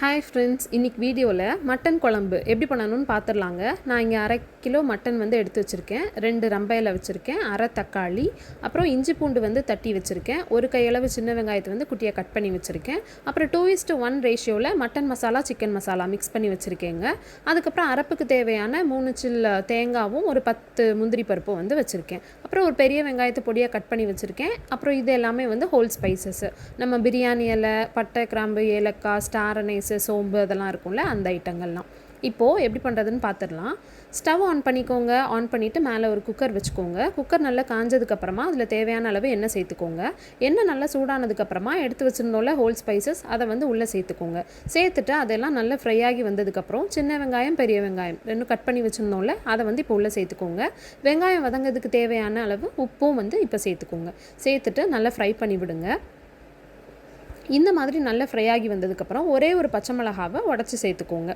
Hi friends, இன்றைக்கி வீடியோவில் mutton குழம்பு எப்படி பண்ணணும்னு பார்த்துடலாங்க. நான் இங்கே 1/2 கிலோ மட்டன் எடுத்து வச்சுருக்கேன். 2 ரம்பையில் வச்சுருக்கேன், 1/2 தக்காளி, அப்புறம் இஞ்சி பூண்டு தட்டி வச்சுருக்கேன். ஒரு கையளவு சின்ன வெங்காயத்தை குட்டியாக கட் பண்ணி வச்சுருக்கேன். அப்புறம் 2:1 ரேஷியோவில் mutton masala chicken masala mix பண்ணி வச்சுருக்கேங்க. அதுக்கப்புறம் அரைப்புக்கு தேவையான 3 சில்லு தேங்காவும் ஒரு 10 முந்திரி பருப்பும் வச்சுருக்கேன். அப்புறம் ஒரு பெரிய வெங்காயத்தை பொடியாக கட் பண்ணி வச்சுருக்கேன். அப்புறம் இது எல்லாமே ஹோல் ஸ்பைசஸ், நம்ம பிரியாணி இலை, பட்டை, கிராம்பு, ஏலக்காய், ஸ்டார் அனீஸ், சோம்பு அதெல்லாம் இருக்கும்ல, அந்த ஐட்டங்கள்லாம். இப்போது எப்படி பண்ணுறதுன்னு பார்த்துடலாம். ஸ்டவ் ஆன் பண்ணிக்கோங்க. ஆன் பண்ணிவிட்டு மேலே ஒரு குக்கர் வச்சுக்கோங்க. குக்கர் நல்லா காஞ்சதுக்கப்புறமா அதில் தேவையான அளவு எண்ணெய் சேர்த்துக்கோங்க. எண்ணெய் நல்லா சூடானதுக்கப்புறமா எடுத்து வச்சுருந்தோம்ல ஹோல் ஸ்பைசஸ், அதை உள்ளே சேர்த்துக்கோங்க. சேர்த்துட்டு அதெல்லாம் நல்லா ஃப்ரை ஆகி வந்ததுக்கப்புறம் சின்ன வெங்காயம், பெரிய வெங்காயம் ரெண்டும் கட் பண்ணி வச்சுருந்தோம்ல, அதை இப்போ உள்ளே சேர்த்துக்கோங்க. வெங்காயம் வதங்கிறதுக்கு தேவையான அளவு உப்பும் இப்போ சேர்த்துக்கோங்க. சேர்த்துட்டு நல்லா ஃப்ரை பண்ணி விடுங்க. இந்த மாதிரி நல்லா ஃப்ரை ஆகி வந்ததுக்கப்புறம் ஒரே ஒரு பச்சை மிளகாவை உடச்சி சேர்த்துக்கோங்க.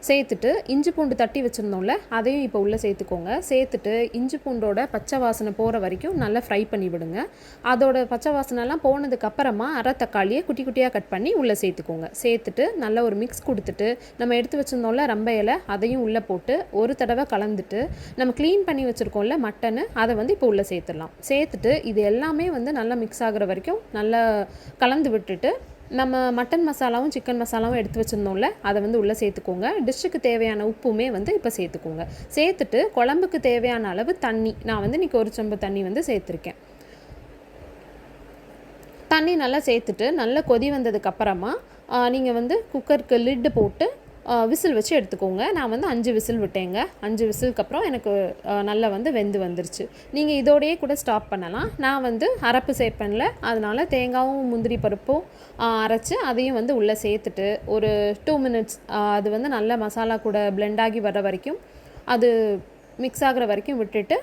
சேர்த்துட்டு இஞ்சி பூண்டு தட்டி வச்சுருந்தோம்ல, அதையும் இப்போ உள்ளே சேர்த்துக்கோங்க. சேர்த்துட்டு இஞ்சி பூண்டோட பச்சை வாசனை போகிற வரைக்கும் நல்லா ஃப்ரை பண்ணி விடுங்க. அதோட பச்சை வாசனைலாம் போனதுக்கப்புறமா அரை தக்காளியை குட்டி குட்டியாக கட் பண்ணி உள்ளே சேர்த்துக்கோங்க. சேர்த்துட்டு நல்லா ஒரு மிக்ஸ் கொடுத்துட்டு நம்ம எடுத்து வச்சுருந்தோம்ல ரம்ப இலை, அதையும் உள்ளே போட்டு ஒரு தடவை கலந்துட்டு நம்ம க்ளீன் பண்ணி வச்சுருக்கோம்ல மட்டனு, அதை இப்போ உள்ளே சேர்த்துடலாம். சேர்த்துட்டு இது எல்லாமே நல்லா மிக்ஸ் ஆகிற வரைக்கும் நல்லா கலந்து விட்டுட்டு நம்ம மட்டன் மசாலாவும் சிக்கன் மசாலாவும் எடுத்து வச்சுருந்தோம்ல, அதை உள்ளே சேர்த்துக்கோங்க. டிஷ்ஷுக்கு தேவையான உப்புமே இப்போ சேர்த்துக்கோங்க. சேர்த்துட்டு குழம்புக்கு தேவையான அளவு தண்ணி, நான் இன்றைக்கி ஒரு சொம்பு தண்ணி சேர்த்துருக்கேன். தண்ணி நல்லா சேர்த்துட்டு நல்லா கொதி வந்ததுக்கப்புறமா நீங்கள் குக்கருக்கு லிட்டு போட்டு விசில் வச்சு எடுத்துக்கோங்க. நான் 5 விசில் விட்டேங்க. 5 விசிலுக்கு அப்புறம் எனக்கு நல்லா வெந்து வந்துருச்சு. நீங்கள் இதோடையே கூட ஸ்டாப் பண்ணலாம். நான் அரப்பு சேர்ப்பேன்ல, அதனால் தேங்காயும் முந்திரி பருப்பும் அரைச்சி அதையும் உள்ளே சேர்த்துட்டு ஒரு 2 மினிட்ஸ் அது நல்ல மசாலா கூட பிளெண்ட் ஆகி வர வரைக்கும், அது மிக்ஸ் ஆகிற வரைக்கும் விட்டுட்டு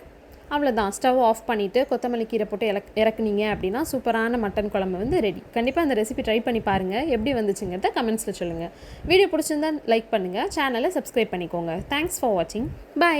அவ்வளோதான். ஸ்டவ் ஆஃப் பண்ணிவிட்டு கொத்தமல்லி கீரை போட்டு இறக்குனீங்க அப்படின்னா சூப்பரான மட்டன் குழம்பு ரெடி. கண்டிப்பாக அந்த ரெசிபி ட்ரை பண்ணி பாருங்கள். எப்படி வந்துச்சுங்கிறத கமெண்ட்ஸில் சொல்லுங்கள். வீடியோ பிடிச்சிருந்தா லைக் பண்ணுங்கள். சேனலை சப்ஸ்கிரைப் பண்ணிக்கோங்க. தேங்க்ஸ் ஃபார் வாட்சிங். பை.